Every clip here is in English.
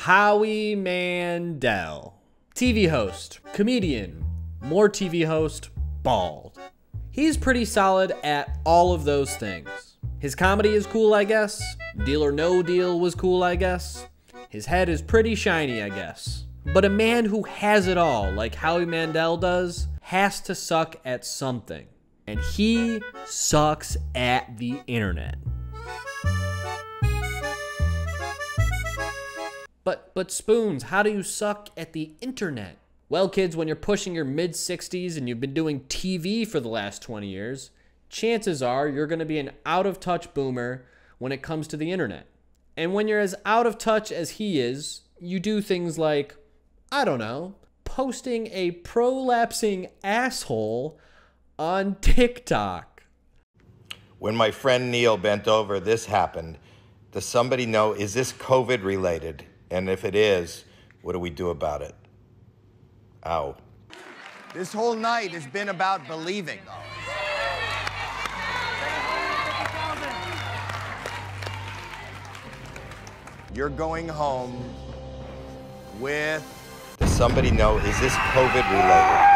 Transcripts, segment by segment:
Howie Mandel. TV host, comedian, more TV host, bald. He's pretty solid at all of those things. His comedy is cool, I guess. Deal or No Deal was cool, I guess. His head is pretty shiny, I guess. But a man who has it all, like Howie Mandel does, has to suck at something. And he sucks at the internet. But Spoons, how do you suck at the internet? Well, kids, when you're pushing your mid-60s and you've been doing TV for the last 20 years, chances are you're going to be an out-of-touch boomer when it comes to the internet. And when you're as out of touch as he is, you do things like, I don't know, posting a prolapsing asshole on TikTok. When my friend Neil bent over, this happened. Does somebody know, is this COVID related? And if it is, what do we do about it? Ow. This whole night has been about believing. You're going home with... Does somebody know, is this COVID related?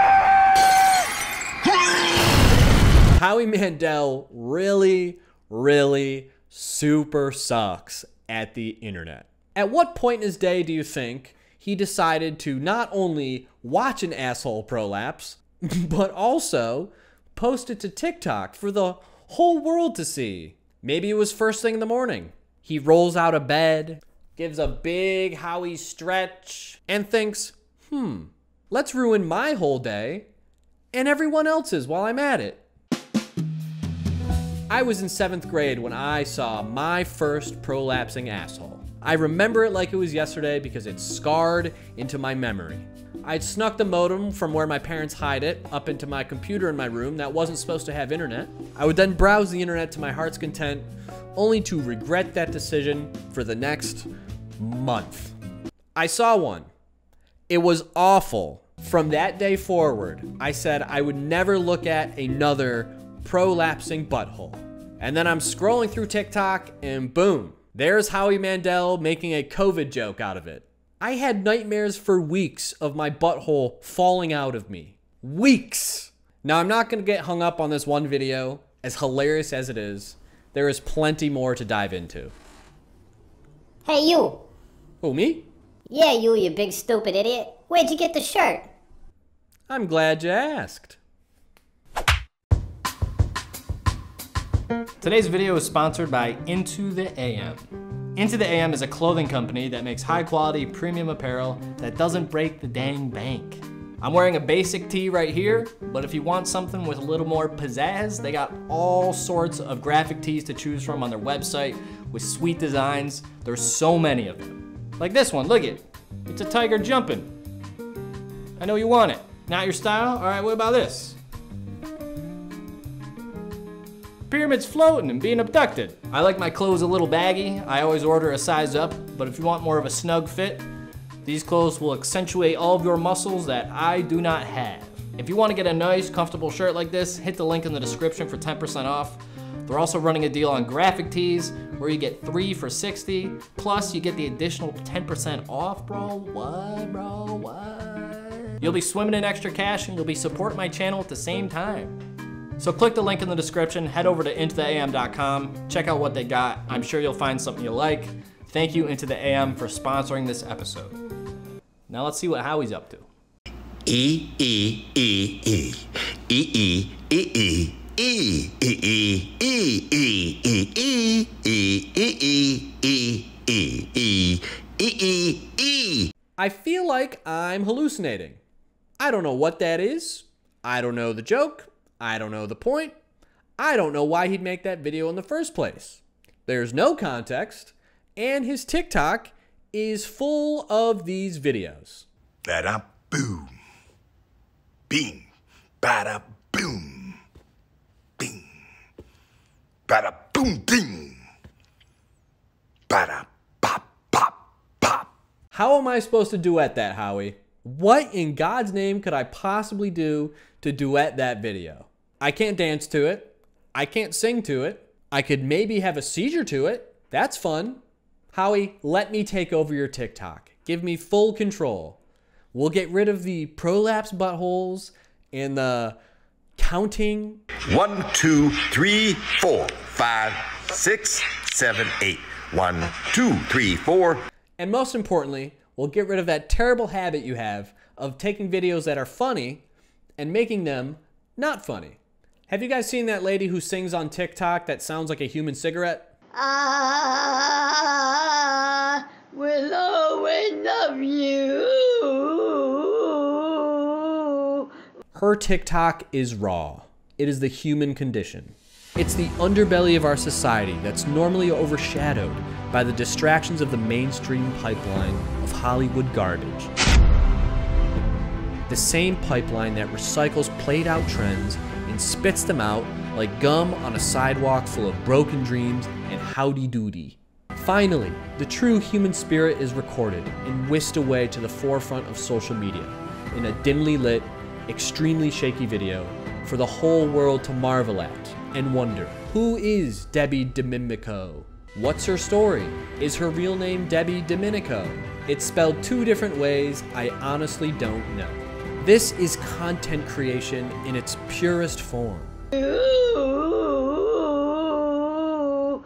Howie Mandel really, really super sucks at the internet. At what point in his day do you think he decided to not only watch an asshole prolapse, but also post it to TikTok for the whole world to see? Maybe it was first thing in the morning. He rolls out of bed, gives a big Howie stretch, and thinks, let's ruin my whole day and everyone else's while I'm at it. I was in 7th grade when I saw my first prolapsing asshole. I remember it like it was yesterday because it's scarred into my memory. I'd snuck the modem from where my parents hide it up into my computer in my room that wasn't supposed to have internet. I would then browse the internet to my heart's content, only to regret that decision for the next month. I saw one. It was awful. From that day forward, I said I would never look at another prolapsing butthole. And then I'm scrolling through TikTok and boom, there's Howie Mandel making a COVID joke out of it. I had nightmares for weeks of my butthole falling out of me. Weeks! Now, I'm not gonna get hung up on this one video, as hilarious as it is. There is plenty more to dive into. Hey, you. Who, me? Yeah, you big stupid idiot. Where'd you get the shirt? I'm glad you asked. Today's video is sponsored by Into the AM. Into the AM is a clothing company that makes high quality premium apparel that doesn't break the dang bank. I'm wearing a basic tee right here, but if you want something with a little more pizzazz, they got all sorts of graphic tees to choose from on their website with sweet designs. There's so many of them. Like this one, look it. It's a tiger jumping. I know you want it. Not your style? All right, what about this? Pyramids floating and being abducted. I like my clothes a little baggy. I always order a size up, but if you want more of a snug fit, these clothes will accentuate all of your muscles that I do not have. If you want to get a nice, comfortable shirt like this, hit the link in the description for 10% off. They're also running a deal on graphic tees where you get 3 for $60, plus you get the additional 10% off, bro. What, bro, what? You'll be swimming in extra cash and you'll be supporting my channel at the same time. So click the link in the description, head over to intotheam.com, check out what they got. I'm sure you'll find something you like. Thank you, Into the AM, for sponsoring this episode. Now let's see what Howie's up to. I feel like I'm hallucinating. I don't know what that is. I don't know the joke. I don't know the point. I don't know why he'd make that video in the first place. There's no context, and his TikTok is full of these videos. Bada boom. Bing. Bada boom. Bing. Bada boom ding. Bada pop pop pop. How am I supposed to duet that, Howie? What in God's name could I possibly do to duet that video? I can't dance to it. I can't sing to it. I could maybe have a seizure to it. That's fun. Howie, let me take over your TikTok. Give me full control. We'll get rid of the prolapse buttholes and the counting. 1, 2, 3, 4, 5, 6, 7, 8. 1, 2, 3, 4. And most importantly, we'll get rid of that terrible habit you have of taking videos that are funny and making them not funny. Have you guys seen that lady who sings on TikTok that sounds like a human cigarette? I will always love you. Her TikTok is raw. It is the human condition. It's the underbelly of our society that's normally overshadowed by the distractions of the mainstream pipeline of Hollywood garbage. The same pipeline that recycles played out trends and spits them out like gum on a sidewalk full of broken dreams and howdy doody. Finally, the true human spirit is recorded and whisked away to the forefront of social media in a dimly lit, extremely shaky video for the whole world to marvel at and wonder, who is Debbie Domenico? What's her story? Is her real name Debbie Domenico? It's spelled 2 different ways. I honestly don't know. This is content creation in its purest form.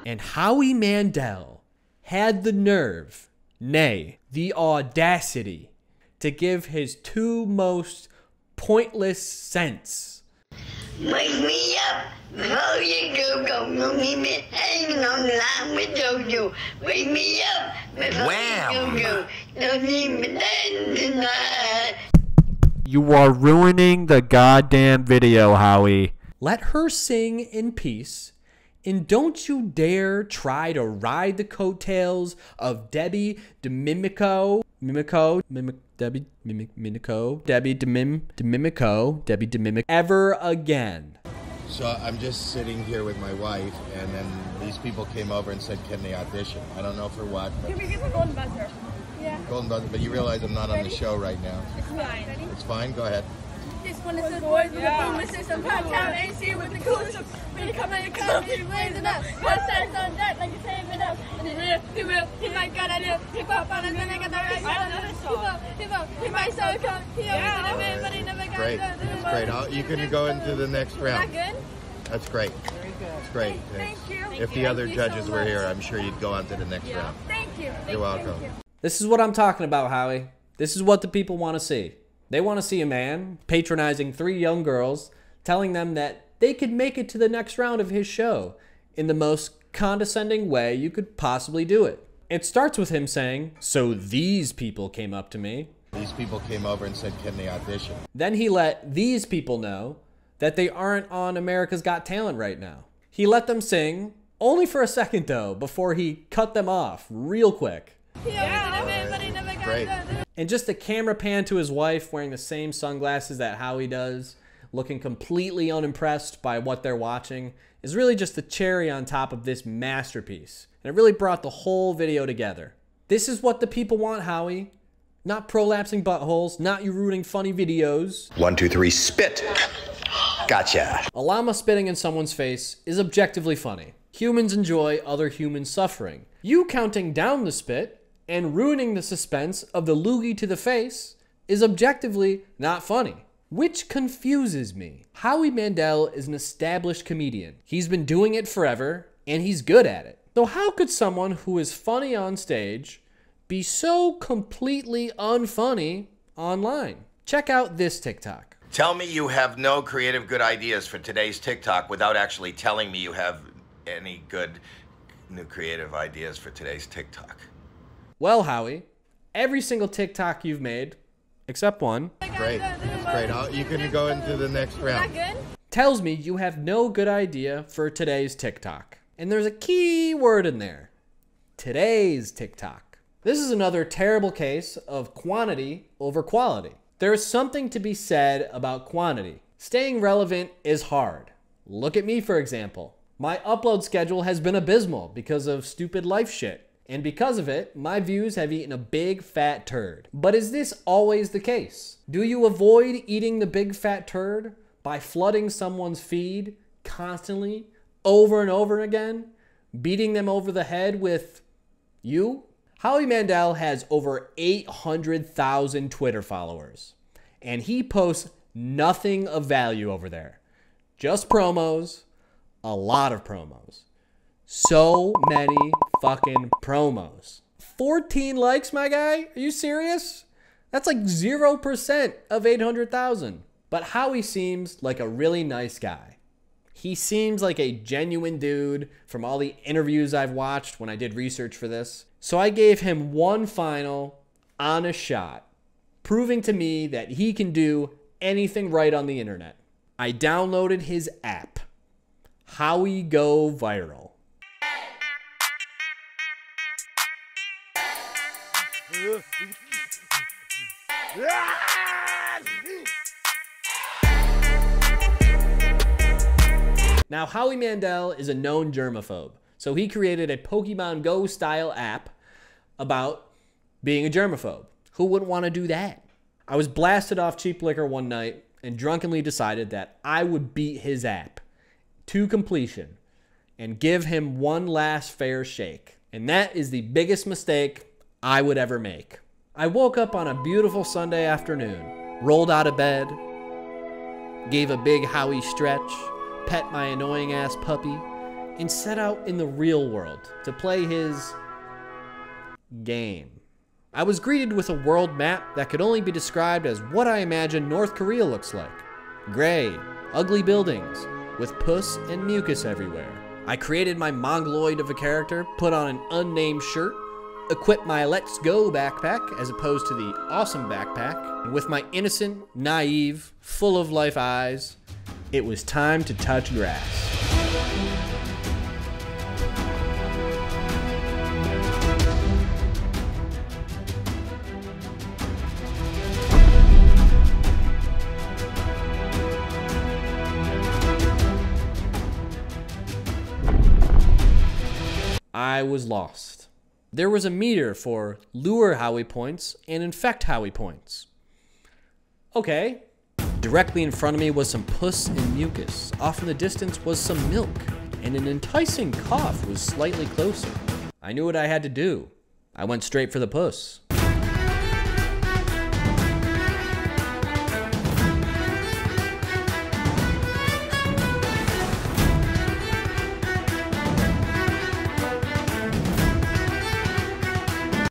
And Howie Mandel had the nerve, nay, the audacity, to give his 2 most pointless cents. Wake me up before you go. Don't leave me hanging on the line with JoJo. Wake me up before you go. Don't leave me dead tonight. You are ruining the goddamn video, Howie. Let her sing in peace, and don't you dare try to ride the coattails of Debbie Domenico ever again. So I'm just sitting here with my wife, and then these people came over and said, can they audition? I don't know for what. Can we get the golden buzzer? Yeah. Golden buzzer, but you realize I'm not on the show right now. It's fine. It's fine? Go ahead. Just one of the boys with the bonuses and pop town AC with the coolest. When you come out, you come, keep blazing up. One side's on deck like you're saving up. And then he might got a little hip hop on, and then I got the right song. He might so come. He always did a bit, but he never got Great. That's great. You can go into the next round. Is that good? That's great. Very good. It's great. Thank you. If the other judges were here, I'm sure you'd go on to the next round. Thank you. You're welcome. This is what I'm talking about, Howie. This is what the people want to see. They want to see a man patronizing 3 young girls, telling them that they could make it to the next round of his show in the most condescending way you could possibly do it. It starts with him saying, "So these people came up to me." These people came over and said, can they audition? Then he let these people know that they aren't on America's Got Talent right now. He let them sing, only for a second though, before he cut them off real quick. Great. And just a camera pan to his wife wearing the same sunglasses that Howie does, looking completely unimpressed by what they're watching, is really just the cherry on top of this masterpiece. And it really brought the whole video together. This is what the people want, Howie. Not prolapsing buttholes, not you rooting funny videos. 1, 2, 3, spit. Gotcha. A llama spitting in someone's face is objectively funny. Humans enjoy other humans suffering. You counting down the spit and ruining the suspense of the loogie to the face is objectively not funny. Which confuses me. Howie Mandel is an established comedian. He's been doing it forever, and he's good at it. So how could someone who is funny on stage be so completely unfunny online? Check out this TikTok. Tell me you have no creative good ideas for today's TikTok without actually telling me you have any good new creative ideas for today's TikTok. Well, Howie, every single TikTok you've made, except one, Great. That's great. You can go into the next round. tells me you have no good idea for today's TikTok. And there's a key word in there. Today's TikTok. This is another terrible case of quantity over quality. There is something to be said about quantity. Staying relevant is hard. Look at me, for example. My upload schedule has been abysmal because of stupid life shit. And because of it, my views have eaten a big fat turd. But is this always the case? Do you avoid eating the big fat turd by flooding someone's feed constantly, over and over again, beating them over the head with you? Howie Mandel has over 800,000 Twitter followers, and he posts nothing of value over there. Just promos, a lot of promos. So many fucking promos. 14 likes, my guy? Are you serious? That's like 0% of 800,000. But Howie seems like a really nice guy. He seems like a genuine dude from all the interviews I've watched when I did research for this. So I gave him one final honest shot, proving to me that he can do anything right on the internet. I downloaded his app, Howie Go Viral. Now, Howie Mandel is a known germaphobe, so he created a Pokemon Go style app about being a germaphobe. Who wouldn't want to do that? I was blasted off cheap liquor one night and drunkenly decided that I would beat his app to completion and give him one last fair shake. And that is the biggest mistake I would ever make. I woke up on a beautiful Sunday afternoon, rolled out of bed, gave a big Howie stretch, pet my annoying ass puppy, and set out in the real world to play his game. I was greeted with a world map that could only be described as what I imagine North Korea looks like. Gray, ugly buildings, with puss and mucus everywhere. I created my mongoloid of a character, put on an unnamed shirt, equipped my Let's Go backpack as opposed to the awesome backpack, and with my innocent, naive, full of life eyes, it was time to touch grass. I was lost. There was a meter for lure Howie points and infect Howie points. Okay. Directly in front of me was some puss and mucus. Off in the distance was some milk, and an enticing cough was slightly closer. I knew what I had to do. I went straight for the puss.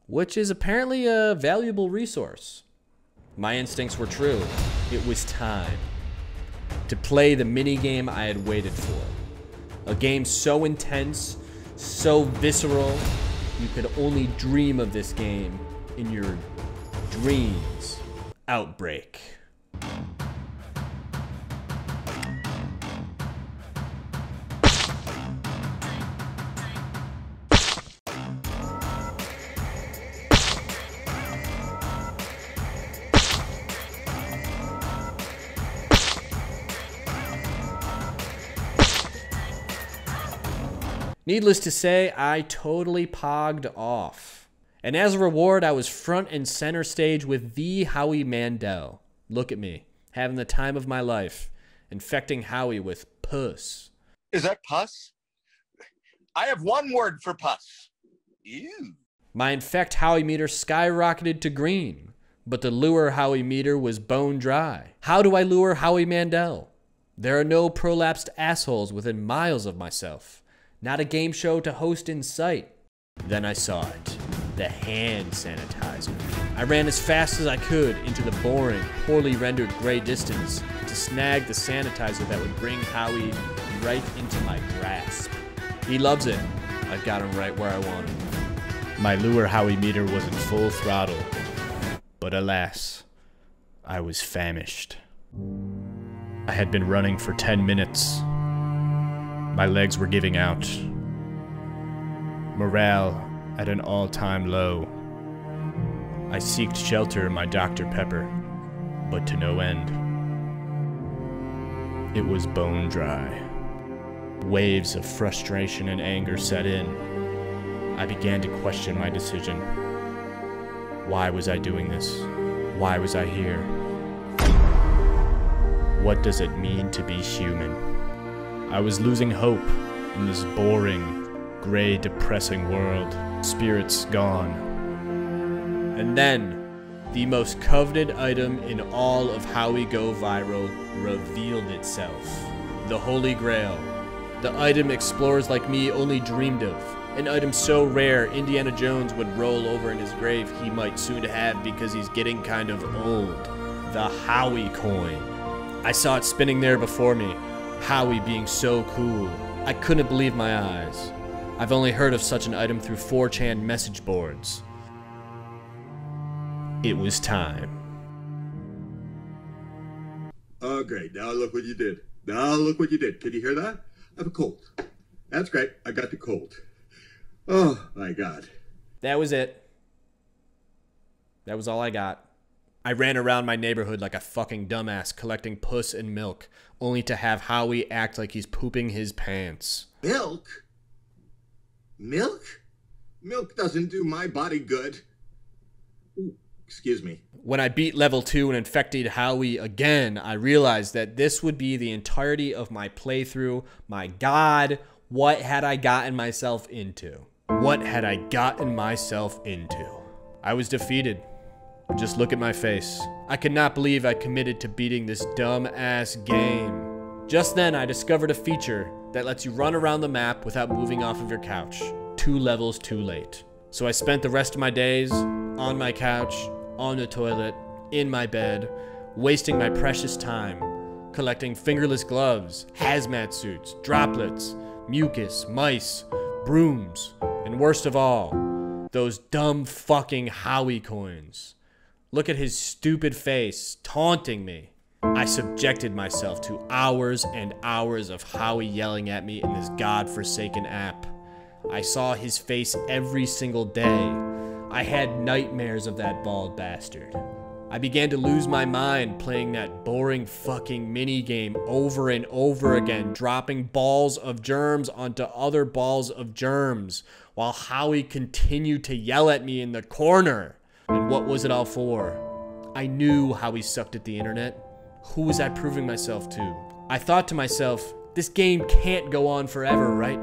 Which is apparently a valuable resource. My instincts were true. It was time to play the minigame I had waited for. A game so intense, so visceral, you could only dream of this game in your dreams. Outbreak. Needless to say, I totally pogged off. And as a reward, I was front and center stage with the Howie Mandel. Look at me, having the time of my life, infecting Howie with puss. Is that pus? I have one word for pus. Ew. My infect Howie meter skyrocketed to green, but the lure Howie meter was bone dry. How do I lure Howie Mandel? There are no prolapsed assholes within miles of myself. Not a game show to host in sight. Then I saw it. The hand sanitizer. I ran as fast as I could into the boring, poorly rendered gray distance to snag the sanitizer that would bring Howie right into my grasp. He loves it. I've got him right where I want him. My lure Howie meter was in full throttle. But alas, I was famished. I had been running for 10 minutes. My legs were giving out. Morale at an all-time low. I seeked shelter in my Dr. Pepper, but to no end. It was bone dry. Waves of frustration and anger set in. I began to question my decision. Why was I doing this? Why was I here? What does it mean to be human? I was losing hope in this boring, gray, depressing world. Spirits gone. And then, the most coveted item in all of Howie Go Viral revealed itself. The Holy Grail. The item explorers like me only dreamed of. An item so rare, Indiana Jones would roll over in his grave he might soon have because he's getting kind of old. The Howie coin. I saw it spinning there before me. Howie being so cool. I couldn't believe my eyes. I've only heard of such an item through 4chan message boards. It was time. Oh, great. Now look what you did. Now look what you did. Can you hear that? I have a cold. That's great. I got the cold. Oh, my God. That was it. That was all I got. I ran around my neighborhood like a fucking dumbass collecting puss and milk, only to have Howie act like he's pooping his pants. Milk? Milk? Milk doesn't do my body good. Ooh, excuse me. When I beat level 2 and infected Howie again, I realized that this would be the entirety of my playthrough. My God, what had I gotten myself into? What had I gotten myself into? I was defeated. Just look at my face. I could not believe I committed to beating this dumb-ass game. Just then, I discovered a feature that lets you run around the map without moving off of your couch. 2 levels too late. So I spent the rest of my days on my couch, on the toilet, in my bed, wasting my precious time, collecting fingerless gloves, hazmat suits, droplets, mucus, mice, brooms, and worst of all, those dumb fucking Howie coins. Look at his stupid face, taunting me. I subjected myself to hours and hours of Howie yelling at me in this godforsaken app. I saw his face every single day. I had nightmares of that bald bastard. I began to lose my mind playing that boring fucking minigame over and over again, dropping balls of germs onto other balls of germs, while Howie continued to yell at me in the corner. And what was it all for? I knew Howie sucked at the internet. Who was I proving myself to? I thought to myself, this game can't go on forever, right?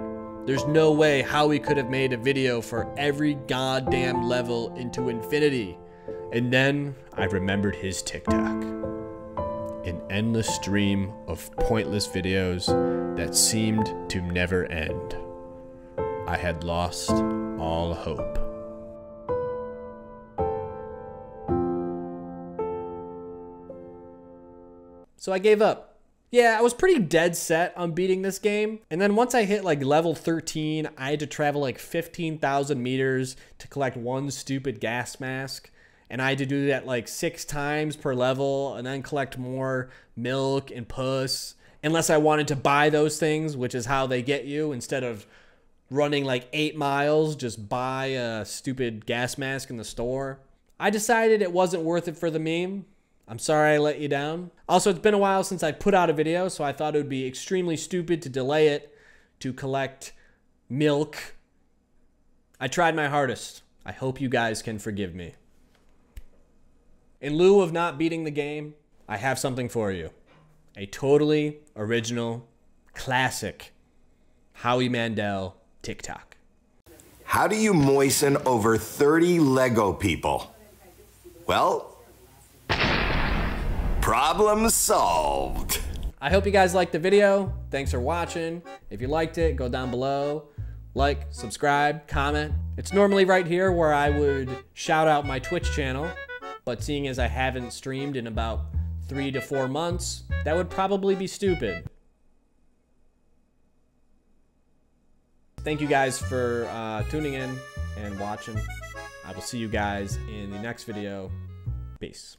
There's no way Howie could have made a video for every goddamn level into infinity. And then I remembered his TikTok. An endless stream of pointless videos that seemed to never end. I had lost all hope. So I gave up. Yeah, I was pretty dead set on beating this game. And then once I hit like level 13, I had to travel like 15,000 meters to collect one stupid gas mask. And I had to do that like 6 times per level and then collect more milk and puss. Unless I wanted to buy those things, which is how they get you. Instead of running like 8 miles, just buy a stupid gas mask in the store. I decided it wasn't worth it for the meme. I'm sorry I let you down. Also, it's been a while since I put out a video, so I thought it would be extremely stupid to delay it to collect milk. I tried my hardest. I hope you guys can forgive me. In lieu of not beating the game, I have something for you. A totally original, classic Howie Mandel TikTok. How do you moisten over 30 Lego people? Well, problem solved. I hope you guys liked the video. Thanks for watching. If you liked it, go down below. Like, subscribe, comment. It's normally right here where I would shout out my Twitch channel, but seeing as I haven't streamed in about 3 to 4 months, that would probably be stupid. Thank you guys for tuning in and watching. I will see you guys in the next video. Peace.